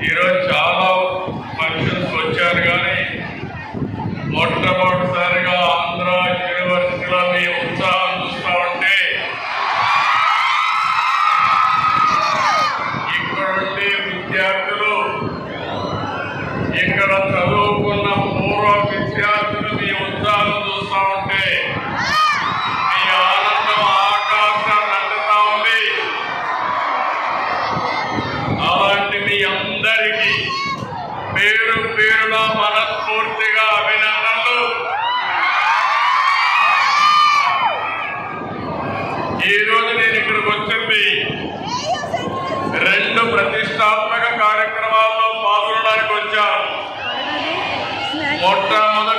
ఈరోజు చాలా ఫంక్షన్స్ వచ్చారు, కానీ మొట్టమొదటిసారిగా ఆంధ్ర యూనివర్సిటీలో మీ ఉత్సాహం చూస్తూ ఉంటే ఇక్కడ ఉండే విద్యార్థులు, ఇక్కడ చదువుకున్న పూర్వ విద్యార్థులు మీ ఉత్సాహం చూస్తూ ఉంటే మీ ఆనందం ఆకాశాన్ని అంటుతా ఉంది. అలాంటి మీ అందరికీ పేరు పేరున మనస్ఫూర్తిగా అభినందనలు. ఈరోజు నేను ఇక్కడికి వచ్చింది రెండు ప్రతిష్టాత్మక కార్యక్రమాల్లో పాల్గొనడానికి వచ్చాను. మొట్టమొదటి